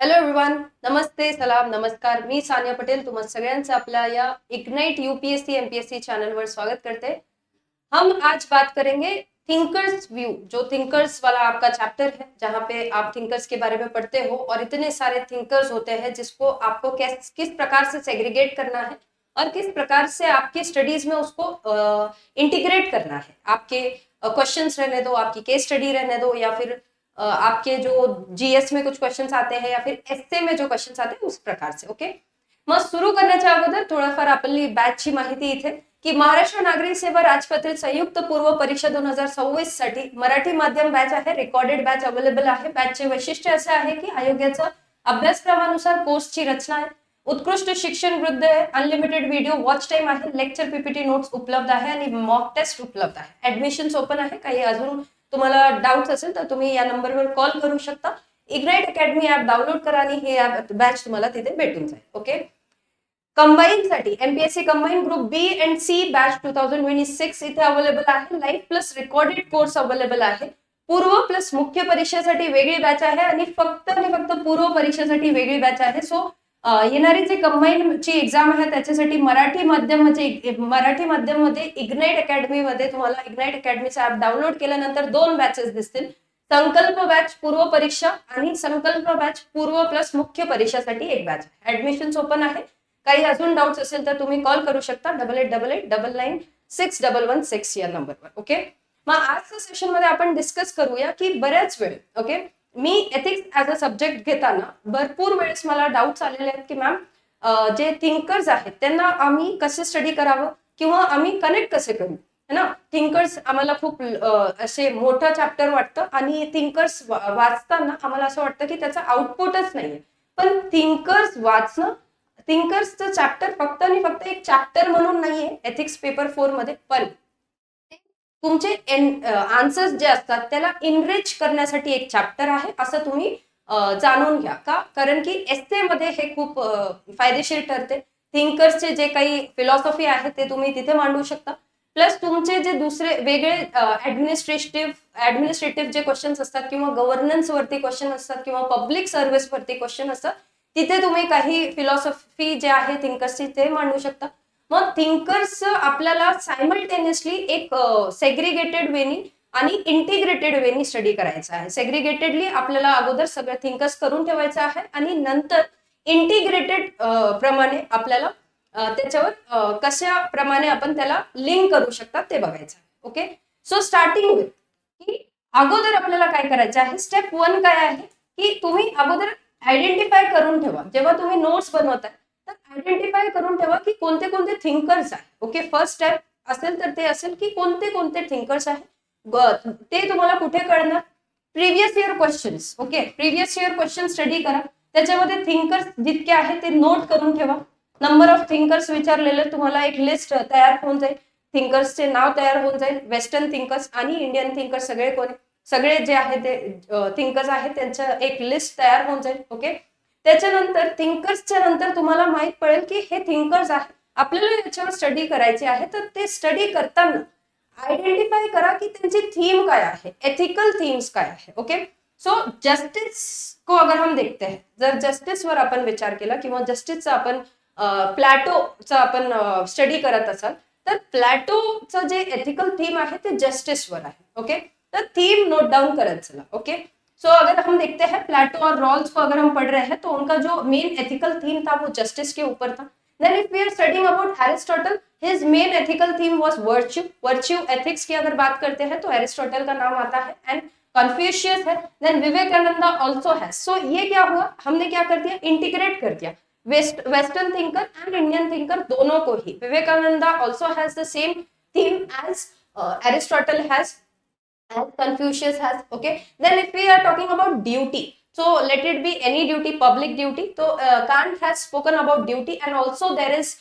Hello everyone, नमस्ते, सलाम, नमस्कार. मी सानिया पटेल तुम्हा सगळ्यांचं आपल्या या इग्नाइट यूपीएससी एमपीएससी चैनल पर स्वागत करते हैं। हम आज बात करेंगे थिंकर्स व्यू, जो थिंकर्स वाला आपका चैप्टर है, जहाँ पे आप थिंकर्स के बारे में पढ़ते हो और इतने सारे थिंकर्स होते हैं जिसको आपको किस प्रकार से सेग्रीगेट करना है और किस प्रकार से आपकी स्टडीज में उसको इंटीग्रेट करना है। आपके क्वेश्चंस रहने दो, आपकी केस स्टडी रहने दो, या फिर आपके जो जीएस में कुछ क्वेश्चंस आते हैं या फिर एसए में जो क्वेश्चंस आते हैं उस प्रकार से। ओके, मग सुरू करण्याच्या अगोदर थोडाफार आपली बॅचची माहिती इथे की महाराष्ट्र नागरी सेवा राजपत्रित संयुक्त पूर्व परीक्षा 2026 साठी मराठी माध्यम बॅच आहे, रेकॉर्डेड बॅच अवेलेबल आहे। बॅचचे वैशिष्ट्य असे आहे की आयोगाच्या अभ्यासक्रमानुसार कोर्सची रचना आहे, उत्कृष्ट शिक्षण वृद्ध आहे, अनलिमिटेड व्हिडिओ वॉच टाइम आहे, लेक्चर पीपीटी नोट्स उपलब्ध आहे आणि मॉक टेस्ट उपलब्ध आहे। ऍडमिशन्स ओपन आहे। काही अजून तुम्हाला डाउट्स असेल तर तुम्ही या नंबरवर कॉल करू शकता। इग्नाइट अकॅडमी ऍप डाउनलोड करा आणि हे बॅच तुम्हाला तिथे भेटून जाईल। ओके, कंबाईन साठी MPSC combine group B and C batch 2026 इथे अवेलेबल आहे। Live plus recorded course available आहे। पूर्व प्लस मुख्य परीक्षेसाठी वेगळी बॅच आहे आणि फक्त पूर्व परीक्षेसाठी वेगळी बॅच आहे। सो येणारी जे कंबाईनची एक्झाम आहे त्याच्यासाठी मराठी माध्यम मध्ये इग्नाइट अकॅडमी मध्ये तुम्हाला इग्नाइट अकॅडमीचा ऍप डाउनलोड केल्यानंतर दोन बॅचेस दिसतील, संकल्प बॅच पूर्व परीक्षा आणि संकल्प बॅच पूर्व प्लस मुख्य परीक्षेसाठी एक बॅच। ऍडमिशन्स ओपन आहे। काही अजून डाउट्स असेल तर तुम्ही कॉल करू शकता 8888996116 या नंबरवर। ओके, मग आजच्या सेशन मध्ये आपण डिस्कस करूया की बऱ्याच वेळ okay me ethics as a subject घेताना भरपूर वेळेस मला डाऊट्स आलेले आहेत की मॅम जे थिंकर्स आहेत त्यांना आम्ही कसे स्टडी करावं किंवा आम्ही कनेक्ट कसे करू, है ना। थिंकर्स आम्हाला खूप असे मोठं चॅप्टर वाटतं आणि थिंकर्स वाचताना आम्हाला असं वाटतं की त्याचा आउटपुटच नाहीये। पण थिंकर्स वाचणं, थिंकर्सचं चॅप्टर फक्त आणि फक्त एक चॅप्टर म्हणून नाहीये एथिक्स पेपर 4 मध्ये, पण तुमचे आन्सर्स जे असतात त्याला इनरिच करण्यासाठी एक चॅप्टर आहे असं तुम्ही जाणून घ्या। का? कारण की एस्से मध्ये हे खूप फायदेशीर ठरते। थिंकर्सचे जे काही फिलॉसॉफी आहे ते तुम्ही तिथे मांडू शकता। प्लस तुमचे जे दुसरे वेगळे ऍडमिनिस्ट्रेटिव्ह जे क्वेश्चन्स असतात किंवा गव्हर्नन्स वरती क्वेश्चन असतात किंवा पब्लिक सर्व्हिस वरती क्वेश्चन असतात, तिथे तुम्ही काही फिलॉसॉफी जे आहे थिंकर्सची ते मांडू शकता। मग थिंकर्स आपल्याला सायमल्टेनियसली एक सेग्रिगेटेड वेनी आणि इंटिग्रेटेड वेनी स्टडी करायचा आहे। सेग्रिगेटेडली आपल्याला अगोदर सगळं थिंकर्स करून ठेवायचं आहे आणि नंतर इंटिग्रेटेड प्रमाणे आपल्याला त्याच्यावर कशा प्रमाणे आपण त्याला लिंक करू शकतात ते बघायचं आहे। ओके, सो स्टार्टिंग विथ की अगोदर आपल्याला काय करायचं आहे, स्टेप 1 काय आहे की तुम्ही अगोदर आयडेंटिफाय करून ठेवा। जेव्हा तुम्ही नोट्स बनवताय तर आयडेंटिफाय करून ठेवा की कोणते कोणते थिंकर्स आहे। ओके, फर्स्ट स्टेप असेल तर ते असेल की कोणते कोणते थिंकर्स आहे। ते तुम्हाला कुठे कळणार, previous year questions. Okay, previous year question study करा, त्याच्यामध्ये थिंकर्स जितके आहेत ते नोट करून ठेवा। नंबर ऑफ थिंकर्स विचारलेले तुम्हाला एक लिस्ट तयार होऊन जाईल, थिंकर्सचे नाव तयार होऊन जाईल। वेस्टर्न थिंकर्स आणि इंडियन थिंकर्स सगळे कोण सगळे जे आहे ते थिंकर्स आहेत त्यांचं एक लिस्ट तयार होऊन जाईल। ओके, त्याच्यानंतर थिंकर्सच्या नंतर तुम्हाला माहित पडेल की हे थिंकर्स आहे, आपल्याला याच्यावर स्टडी करायचे आहे। तर ते स्टडी करताना आयडेंटिफाय करा की त्यांची थीम काय आहे, एथिकल थीम्स काय आहे। ओके, सो जस्टिस को अगर हम देखते हैं, जर जस्टिस वर आपण विचार केला किंवा जस्टिसचा आपण प्लॅटोचा आपण स्टडी करत असाल तर प्लॅटोचं जे एथिकल थीम आहे ते जस्टिसवर आहे। ओके, तो थीम नोट डाउन करत चला। ओके, सो अगर हम देखते हैं प्लेटो और रॉल्स को अगर हम पढ़ रहे हैं तो उनका जो मेन एथिकल थीम था वो जस्टिस के ऊपर था। Then if we are studying about Aristotle, his main ethical theme was virtue. Virtue ethics की अगर बात करते हैं तो एरिस्टोटल का नाम आता है एंड कन्फ्यूशियस है। देन विवेकानंदा ऑल्सो है। सो ये क्या हुआ, हमने क्या कर दिया, इंटीग्रेट कर दिया western thinker and Indian thinker दोनों को ही। Vivekananda also has the same theme as Aristotle has, as Confucius has। Okay, then if we are talking about duty, so let it be any duty, public duty, so Kant has spoken about duty and also there is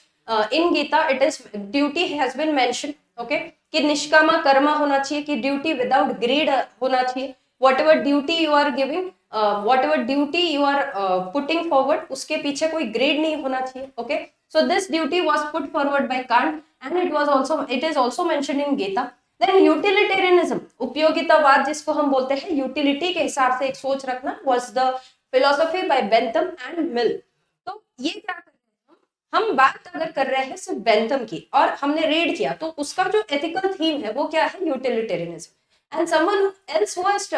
in Gita it is duty has been mentioned। Okay, कि निष्कामा कर्मा होना चाहिए, कि duty without greed होना चाहिए। Whatever duty you are giving, whatever duty you are putting forward, उसके पीछे कोई greed नहीं होना चाहिए। Okay, so this duty was put forward by Kant and it is also mentioned in Gita. Then utilitarianism, उपयोगितावाद जिसको हम बोलते हैं, यूटिलिटी के हिसाब से एक सोच रखना, was the philosophy by Bentham and Mill. तो ये क्या कर रहे हैं, हम बात अगर कर रहे हैं सिर्फ बेंथम की और हमने रीड किया, तो उसका जो एथिकल थीम है वो क्या है, utilitarianism, and someone else who has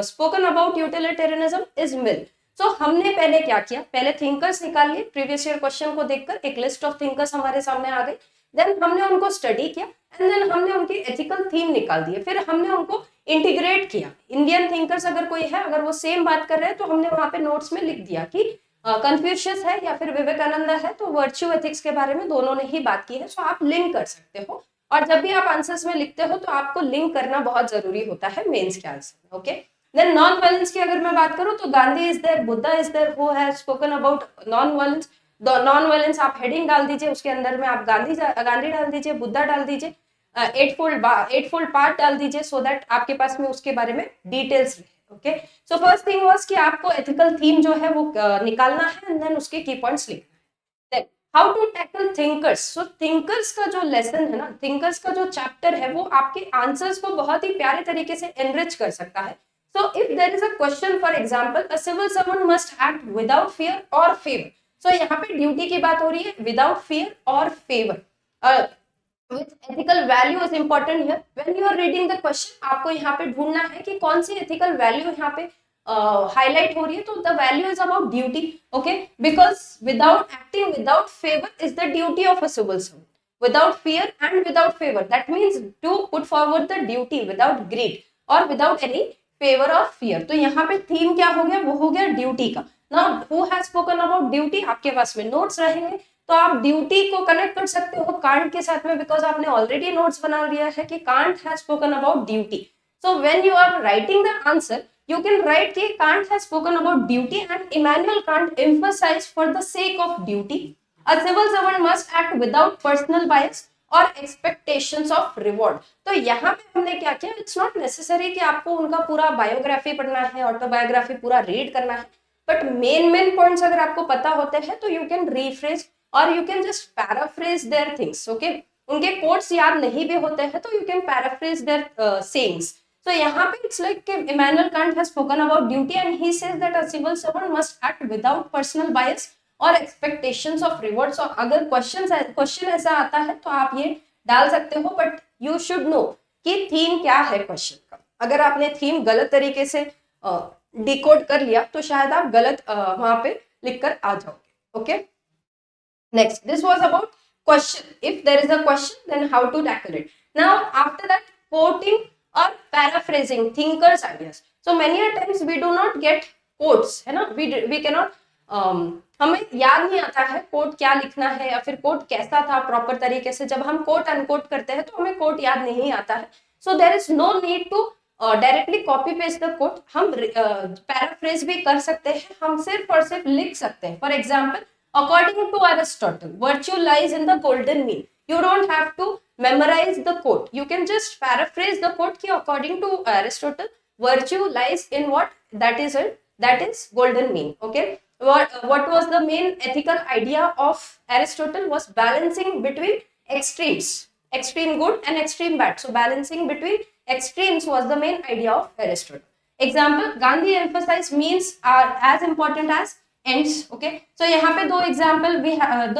spoken about utilitarianism is Mill. So हमने पहले क्या किया, पहले थिंकर्स निकाल लिए, प्रीवियस ईयर क्वेश्चन को देखकर एक लिस्ट ऑफ थिंकर्स हमारे सामने आ गई, देन हमने उनको स्टडी किया एंड देन हमने उनकी एथिकल थीम निकाल दिए, फिर हमने उनको इंटीग्रेट किया। इंडियन थिंकर्स अगर कोई है, अगर वो सेम बात कर रहे हैं, तो हमने वहां पे नोट्स में लिख दिया कि कन्फ्यूशियस है या फिर विवेकानंद है, तो वर्च्यू एथिक्स के बारे में दोनों ने ही बात की है। सो आप लिंक कर सकते हो, और जब भी आप आंसर्स में लिखते हो तो आपको लिंक करना बहुत जरूरी होता है मेंस के आंसर में। ओके, देन नॉन वायलेंस की अगर मैं बात करूं तो Gandhi is there, Buddha is there, who has spoken about non violence. Non violence आप हेडिंग डाल दीजिए, उसके अंदर में आप गांधी डाल दीजिए, बुद्धा डाल दीजिए, एट फोल्ड पार्ट डाल दीजिए, सो दैट आपके पास में उसके बारे में डिटेल्स रहे। Okay, so first thing was कि आपको एथिकल थीम जो है वो निकालना है एंड देन उसके की पॉइंट्स लिखना है। Then how to tackle thinkers. So thinkers का जो लेसन है ना, थिंकर्स का जो चैप्टर है, वो आपके आंसर्स को बहुत ही प्यारे तरीके से एनरिच कर सकता है। So if there is a question, for example, a civil servant must act without fear or favor. So यहाँ पे ड्यूटी की बात हो रही है, without fear or favor. With ethical value is important here. When you are reading the question, आपको यहाँ पे ढूंढना है कि कौन सी ethical value यहाँ पे highlight हो रही है। तो the value is about duty, okay? Because without acting without favor is the duty of a civil servant. Without fear and without favor, that means to put forward the duty without greed or without any favour of fear. तो यहाँ पे theme क्या हो गया, वो हो गया duty का। Now who has spoken about duty, आपके पास में नोट्स रहेंगे, तो आप ड्यूटी को कनेक्ट कर सकते हो कांट के साथ में, बिकॉज आपने ऑलरेडी नोट्स बना लिया है कि Kant has spoken about duty. So when you are writing the answer, you can write कि Kant has spoken about duty and Immanuel Kant emphasized for the sake of duty a civil servant must act without personal bias और expectations of reward. तो यहाँ पे हमने क्या किया, it's not necessary कि आपको उनका पूरा बायोग्राफी पढ़ना है, ऑटोबायोग्राफी पूरा रीड करना है, बट मेन पॉइंट्स अगर आपको पता होते हैं तो यू कैन रीफ्रेज और you can just paraphrase their things. Okay, उनके कोट्स याद नहीं भी होते हैं तो you can paraphrase their sayings. So यहाँ पे it's like Immanuel Kant has spoken about duty and he says that a civil servant must act without personal bias और एक्सपेक्टेशंस ऑफ रिवॉर्ड्स। और अगर क्वेश्चन ऐसा आता है तो आप ये डाल सकते हो, बट यू शुड नो कि थीम क्या है क्वेश्चन का। अगर आपने थीम गलत तरीके से डिकोड कर लिया तो शायद आप गलत वहां पे लिखकर आ जाओगे। Okay, next, this was about question. If there is a question then how to tackle it. Now after that, quoting और paraphrasing thinkers ideas. So many a times we do not get quotes, है ना, we can not, हमें याद नहीं आता है coat क्या लिखना है या फिर कोट कैसा था प्रॉपर तरीके से। जब हम कोट अनकोट करते हैं तो हमें कोट याद नहीं आता है। So there is no need to directly copy paste the quote. हम पैराफ्रेज भी कर सकते हैं, हम सिर्फ और सिर्फ लिख सकते हैं। For example, according to Aristotle virtue lies in the golden mean. You don't have to memorize the quote. You can just paraphrase the quote कि according to Aristotle, virtue lies in what? That is golden mean. Okay. What was the main ethical idea of Aristotle? Was balancing between extremes, extreme good and extreme bad. So balancing between extremes was the main idea of Aristotle. Example, Gandhi emphasized means are as important as ends. Okay, so यहाँ पे दो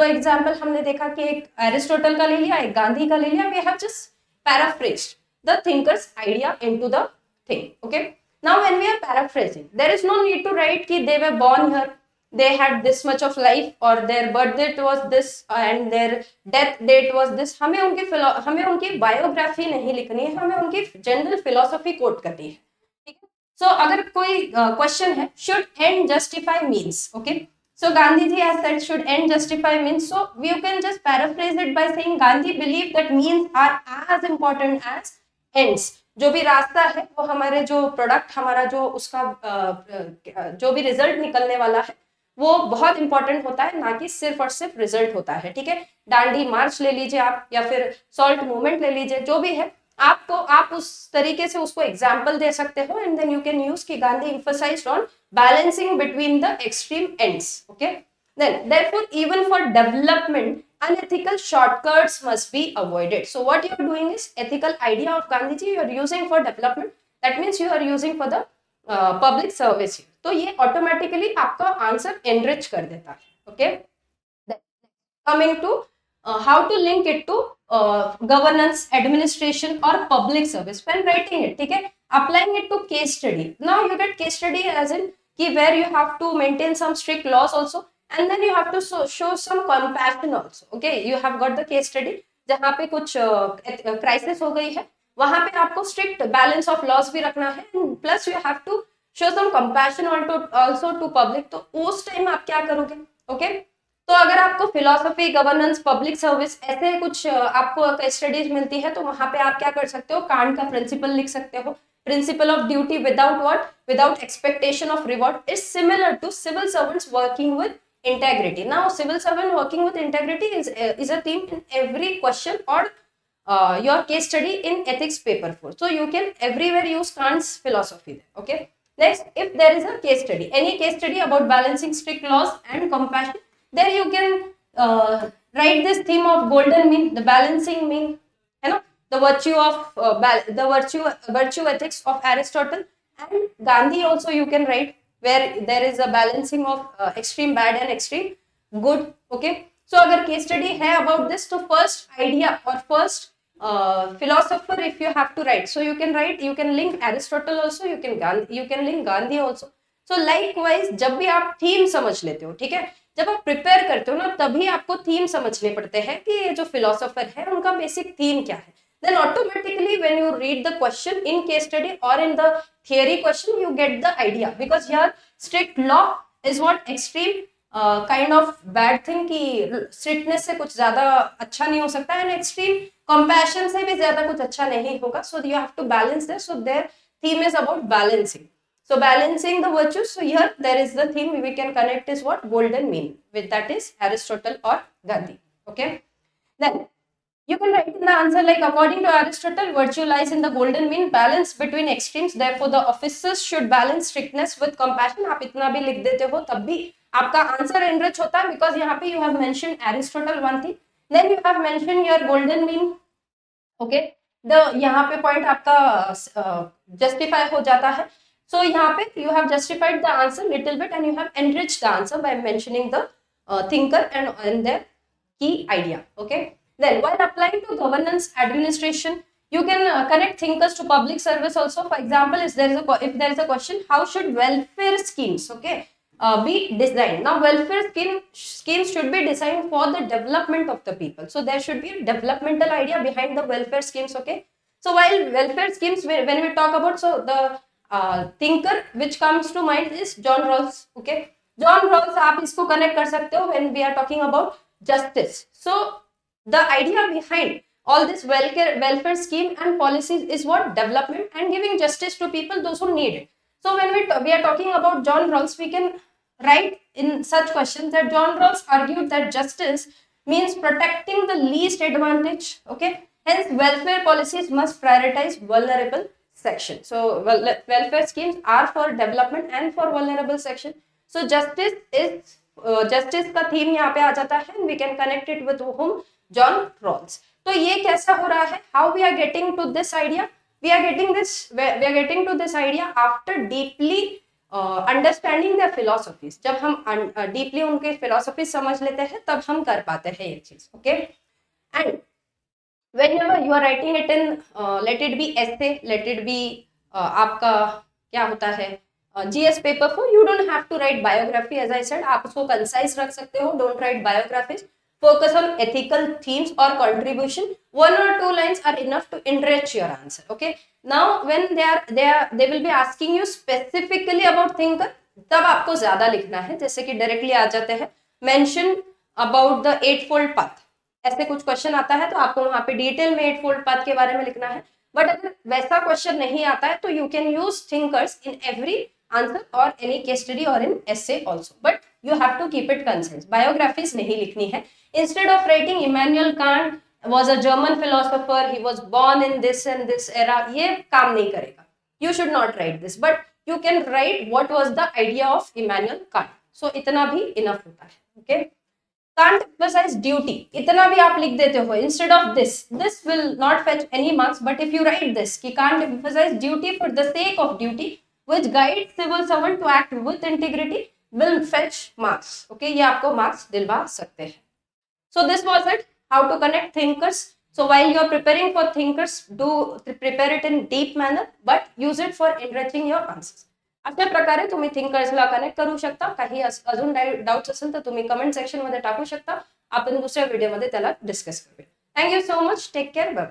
example हमने देखा कि एक Aristotle का ले लिया, एक गांधी का ले लिया। We have just paraphrased the thinkers idea into the thing. Okay, now when we are paraphrasing, there is no need to write कि they were born here, they had this much of life or their birth date was this and their death date was this. हमें उनकी biography नहीं लिखनी है, हमें उनकी general philosophy coat करनी है। ठीक है, सो अगर कोई क्वेश्चन है, should end justify means. Okay, so Gandhi ji has said should end justify means, so you can just paraphrase it by saying Gandhi believe that means are as important as ends. जो भी रास्ता है वो हमारे जो प्रोडक्ट, हमारा जो उसका जो भी रिजल्ट निकलने वाला है वो बहुत इंपॉर्टेंट होता है, ना कि सिर्फ और सिर्फ रिजल्ट होता है। ठीक है, दांडी मार्च ले लीजिए आप या फिर सॉल्ट मूवमेंट ले लीजिए, जो भी है आपको, आप उस तरीके से उसको एग्जाम्पल दे सकते हो and then you can use कि Gandhi emphasized on balancing between the extreme ends. Okay, then therefore even for development unethical shortcuts must be avoided. So what you are doing is ethical idea of Gandhiji you are using for development, that means you are using for the public service, तो ये automatically आपका answer enrich कर देता है. Okay, coming to how to link it to governance, administration or public service when writing it. ठीक है, applying it to case study. Now you get case study as in कि where you have to maintain some strict laws also, and then you have to show some compassion also. Okay, you have got the case study जहाँ पे कुछ crisis हो गई है, वहां पे आपको स्ट्रिक्ट बैलेंस ऑफ लॉस भी रखना है, plus you have to show some compassion also to public. तो उस टाइम आप क्या करोगे? ओके, तो अगर आपको फिलोसफी, गवर्नेंस, पब्लिक सर्विस ऐसे कुछ आपको स्टडीज मिलती है, तो वहां पे आप क्या कर सकते हो? कांट का प्रिंसिपल लिख सकते हो. Principle of duty without what? Without expectation of reward is similar to civil servants working with integrity. Now civil servant working with integrity is a theme in every question or your case study in ethics paper 4. So you can everywhere use Kant's philosophy there. Okay, next, if there is a case study, any case study about balancing strict laws and compassion, there you can write this theme of golden mean, the balancing mean, you know, the virtue of the virtue ethics of Aristotle and Gandhi also you can write, where there is a balancing of extreme bad and extreme good. Okay, so agar case study hai about this, to first idea or first philosopher if you have to write, so you can write, you can link Aristotle also, you can link Gandhi also. So likewise जब भी आप theme समझ लेते हो, ठीक है, जब आप प्रिपेयर करते हो ना, तभी आपको थीम समझने पड़ते हैं कि ये जो फिलोसोफर है उनका बेसिक थीम क्या है. Then automatically when you read the question in case study or in the theory question, you get the idea, because here strict law is what extreme kind of bad thing, कि strictness से कुछ ज्यादा अच्छा नहीं हो सकता, and extreme compassion से भी ज्यादा कुछ अच्छा नहीं होगा. So you have to balance this. So their theme is about balancing. So balancing the virtues. So here there is the theme we can connect is what? Golden mean, with that is Aristotle or Gandhi. Okay, then you can write in the answer like, according to Aristotle, virtue lies in the golden mean, balance between extremes. Therefore, the officers should balance strictness with compassion. आप इतना भी लिख देते हो तब भी आपका answer enrich होता है, because यहाँ पे you have mentioned Aristotle one thing, then you have mentioned your golden mean. Okay, the यहाँ पे point आपका justify हो जाता है. So यहाँ पे you have justified the answer little bit and you have enriched the answer by mentioning the thinker and their key idea. Okay. Then while applying to governance, administration, you can connect thinkers to public service also. For example, if there is a question, how should welfare schemes, okay, be designed? Now welfare schemes should be designed for the development of the people. So there should be a developmental idea behind the welfare schemes. Okay, so while welfare schemes, when we talk about, so the thinker which comes to mind is John Rawls. Okay, John Rawls आप इसको connect कर सकते हो when we are talking about justice. So the idea behind all this welfare scheme and policies is what? Development and giving justice to people, those who need it. So when we are talking about John Rawls, we can write in such questions that John Rawls argued that justice means protecting the least advantage. Okay, hence welfare policies must prioritize vulnerable section. So welfare schemes are for development and for vulnerable section. So justice is justice का theme यहाँ पे आ जाता है. We can connect it with whom? John Rawls. तो ये कैसा हो रहा है? How we are getting to this idea? We are getting to this idea after deeply understanding the philosophies. जब हम डीपली उनके फिलोसफी समझ लेते हैं तब हम कर पाते हैं ये चीज. Okay, and whenever you are writing it in let it be essay, let it be आपका क्या होता है GS paper 4, you don't have to write biography. as I said, आप उसको concise रख सकते हो. don't write biographies. Focus on ethical themes or contribution. 1 or 2 lines are enough to enrich your answer. Okay, now when they will be asking you specifically about thinker, तब आपको ज्यादा लिखना है. जैसे कि डायरेक्टली आ जाते हैं mention about the eightfold path, ऐसे कुछ क्वेश्चन आता है तो आपको वहां पे डिटेल में eightfold path के बारे में लिखना है. बट अगर वैसा क्वेश्चन नहीं आता है तो you can use thinkers in every answer or any case study or in essay also, but you have to keep it concise. Biographies नहीं लिखनी है. Instead of writing Immanuel Kant was a German philosopher, he was born in this and this era, ये काम नहीं करेगा. You should not write this, but you can write what was the idea of Immanuel Kant. So इतना भी enough होता है. Okay, Kant emphasized duty, इतना भी आप लिख देते हो. Instead of this will not fetch any marks, but if you write this कि Kant emphasized duty for the sake of duty, which guides civil servant to act with integrity will fetch marks. Okay, ये आपको marks दिलवा सकते हैं. So this was it, how to connect thinkers. So while you are preparing for thinkers, do prepare it in deep manner, but use it for enriching your answers. अशा प्रकारे तुम्ही थिंकर्सला connect करू शकता. काही अजून डाउट्स असेल तर तुम्ही कमेंट सेक्शन मध्ये टाकू शकता. आपण दुसऱ्या व्हिडिओमध्ये त्याला डिस्कस करूया. Thank you so much. Take care. Bye.